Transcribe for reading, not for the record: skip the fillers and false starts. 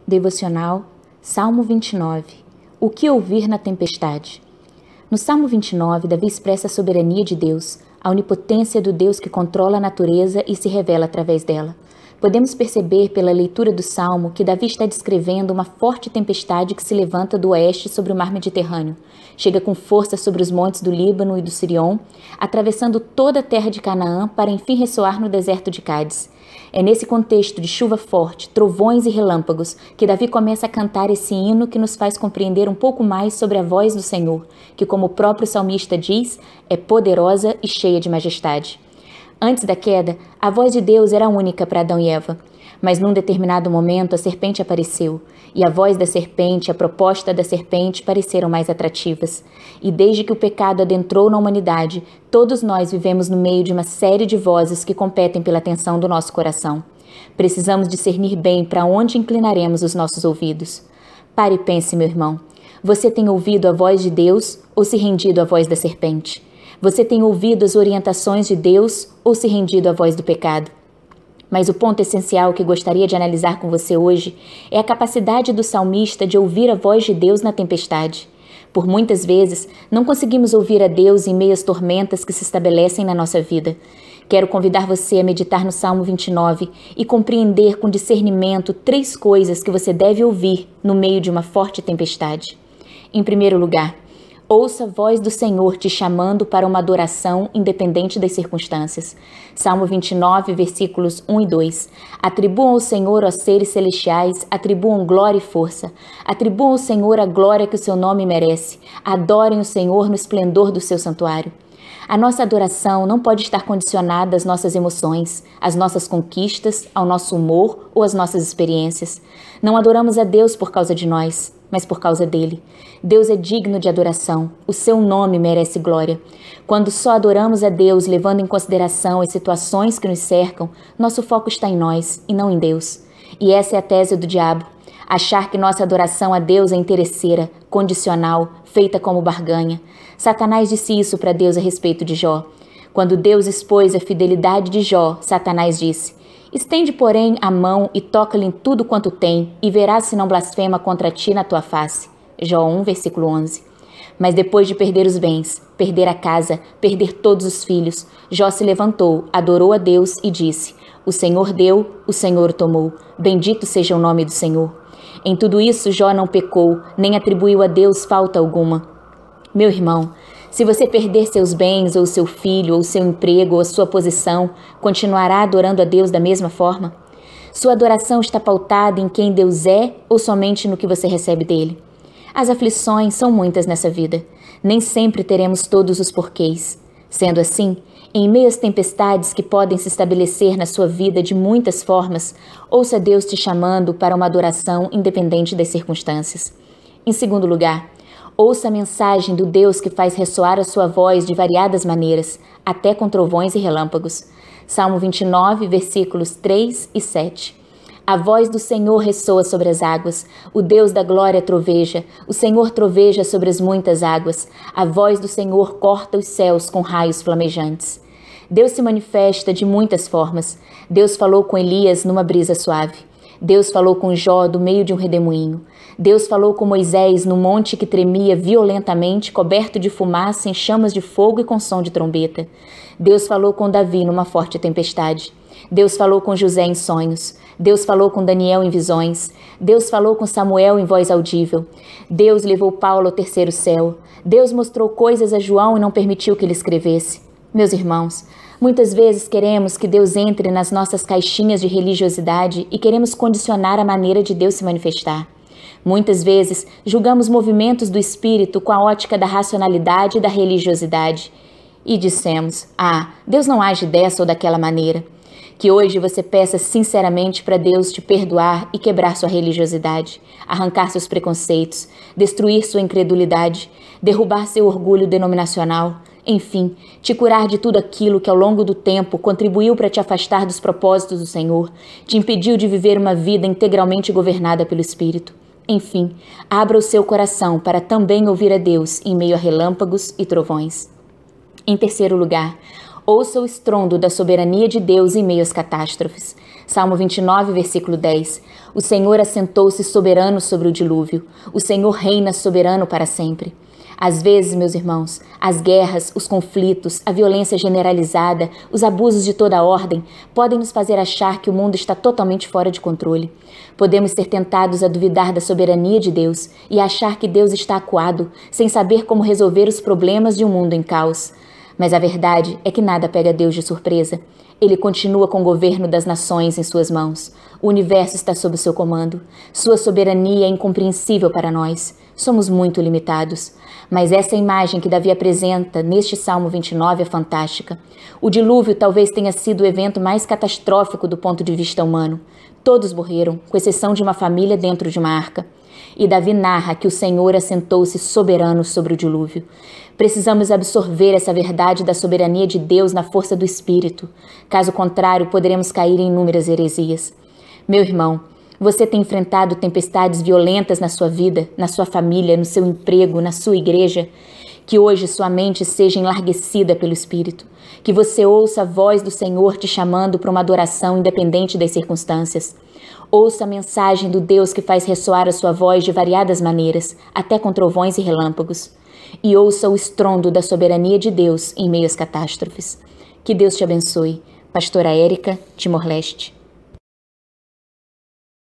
Devocional, Salmo 29. O que ouvir na tempestade? No Salmo 29, Davi expressa a soberania de Deus, a onipotência do Deus que controla a natureza e se revela através dela. Podemos perceber pela leitura do Salmo que Davi está descrevendo uma forte tempestade que se levanta do oeste sobre o mar Mediterrâneo. Chega com força sobre os montes do Líbano e do Sirion, atravessando toda a terra de Canaã para enfim ressoar no deserto de Cádiz. É nesse contexto de chuva forte, trovões e relâmpagos que Davi começa a cantar esse hino que nos faz compreender um pouco mais sobre a voz do Senhor, que, como o próprio salmista diz, é poderosa e cheia de majestade. Antes da queda, a voz de Deus era única para Adão e Eva, mas num determinado momento a serpente apareceu, e a voz da serpente e a proposta da serpente pareceram mais atrativas. E desde que o pecado adentrou na humanidade, todos nós vivemos no meio de uma série de vozes que competem pela atenção do nosso coração. Precisamos discernir bem para onde inclinaremos os nossos ouvidos. Pare e pense, meu irmão. Você tem ouvido a voz de Deus ou se rendido à voz da serpente? Você tem ouvido as orientações de Deus ou se rendido à voz do pecado? Mas o ponto essencial que gostaria de analisar com você hoje é a capacidade do salmista de ouvir a voz de Deus na tempestade. Por muitas vezes, não conseguimos ouvir a Deus em meio às tormentas que se estabelecem na nossa vida. Quero convidar você a meditar no Salmo 29 e compreender com discernimento 3 coisas que você deve ouvir no meio de uma forte tempestade. Em primeiro lugar, ouça a voz do Senhor te chamando para uma adoração independente das circunstâncias. Salmo 29, versículos 1 e 2. Atribuam ao Senhor, ó seres celestiais, atribuam glória e força. Atribuam ao Senhor a glória que o seu nome merece. Adorem o Senhor no esplendor do seu santuário. A nossa adoração não pode estar condicionada às nossas emoções, às nossas conquistas, ao nosso humor ou às nossas experiências. Não adoramos a Deus por causa de nós, mas por causa dele. Deus é digno de adoração, o seu nome merece glória. Quando só adoramos a Deus levando em consideração as situações que nos cercam, nosso foco está em nós e não em Deus. E essa é a tese do diabo. Achar que nossa adoração a Deus é interesseira, condicional, feita como barganha. Satanás disse isso para Deus a respeito de Jó. Quando Deus expôs a fidelidade de Jó, Satanás disse: estende, porém, a mão e toca-lhe em tudo quanto tem, e verás se não blasfema contra ti na tua face. Jó 1, versículo 11. Mas depois de perder os bens, perder a casa, perder todos os filhos, Jó se levantou, adorou a Deus e disse: o Senhor deu, o Senhor tomou. Bendito seja o nome do Senhor. Em tudo isso, Jó não pecou, nem atribuiu a Deus falta alguma. Meu irmão, se você perder seus bens, ou seu filho, ou seu emprego, ou a sua posição, continuará adorando a Deus da mesma forma? Sua adoração está pautada em quem Deus é ou somente no que você recebe dele? As aflições são muitas nessa vida. Nem sempre teremos todos os porquês. Sendo assim, em meio às tempestades que podem se estabelecer na sua vida de muitas formas, ouça Deus te chamando para uma adoração independente das circunstâncias. Em segundo lugar, ouça a mensagem do Deus que faz ressoar a sua voz de variadas maneiras, até com trovões e relâmpagos. Salmo 29, versículos 3 e 7. A voz do Senhor ressoa sobre as águas, o Deus da glória troveja, o Senhor troveja sobre as muitas águas, a voz do Senhor corta os céus com raios flamejantes. Deus se manifesta de muitas formas. Deus falou com Elias numa brisa suave. Deus falou com Jó do meio de um redemoinho. Deus falou com Moisés no monte que tremia violentamente, coberto de fumaça, em chamas de fogo e com som de trombeta. Deus falou com Davi numa forte tempestade. Deus falou com José em sonhos. Deus falou com Daniel em visões. Deus falou com Samuel em voz audível. Deus levou Paulo ao terceiro céu. Deus mostrou coisas a João e não permitiu que ele escrevesse. Meus irmãos, muitas vezes queremos que Deus entre nas nossas caixinhas de religiosidade e queremos condicionar a maneira de Deus se manifestar. Muitas vezes julgamos movimentos do Espírito com a ótica da racionalidade e da religiosidade. E dissemos: Deus não age dessa ou daquela maneira. Que hoje você peça sinceramente para Deus te perdoar e quebrar sua religiosidade, arrancar seus preconceitos, destruir sua incredulidade, derrubar seu orgulho denominacional, enfim, te curar de tudo aquilo que ao longo do tempo contribuiu para te afastar dos propósitos do Senhor, te impediu de viver uma vida integralmente governada pelo Espírito. Enfim, abra o seu coração para também ouvir a Deus em meio a relâmpagos e trovões. Em terceiro lugar, Ouça o estrondo da soberania de Deus em meio às catástrofes. Salmo 29, versículo 10. O Senhor assentou-se soberano sobre o dilúvio. O Senhor reina soberano para sempre. Às vezes, meus irmãos, as guerras, os conflitos, a violência generalizada, os abusos de toda ordem podem nos fazer achar que o mundo está totalmente fora de controle. Podemos ser tentados a duvidar da soberania de Deus e achar que Deus está acuado, sem saber como resolver os problemas de um mundo em caos. Mas a verdade é que nada pega Deus de surpresa. Ele continua com o governo das nações em suas mãos. O universo está sob o seu comando. Sua soberania é incompreensível para nós. Somos muito limitados. Mas essa imagem que Davi apresenta neste Salmo 29 é fantástica. O dilúvio talvez tenha sido o evento mais catastrófico do ponto de vista humano. Todos morreram, com exceção de uma família dentro de uma arca. E Davi narra que o Senhor assentou-se soberano sobre o dilúvio. Precisamos absorver essa verdade da soberania de Deus na força do Espírito. Caso contrário, poderemos cair em inúmeras heresias. Meu irmão, você tem enfrentado tempestades violentas na sua vida, na sua família, no seu emprego, na sua igreja? Que hoje sua mente seja enlarguecida pelo Espírito. Que você ouça a voz do Senhor te chamando para uma adoração independente das circunstâncias. Ouça a mensagem do Deus que faz ressoar a sua voz de variadas maneiras, até com trovões e relâmpagos. E ouça o estrondo da soberania de Deus em meio às catástrofes. Que Deus te abençoe. Pastora Érica, Timor-Leste.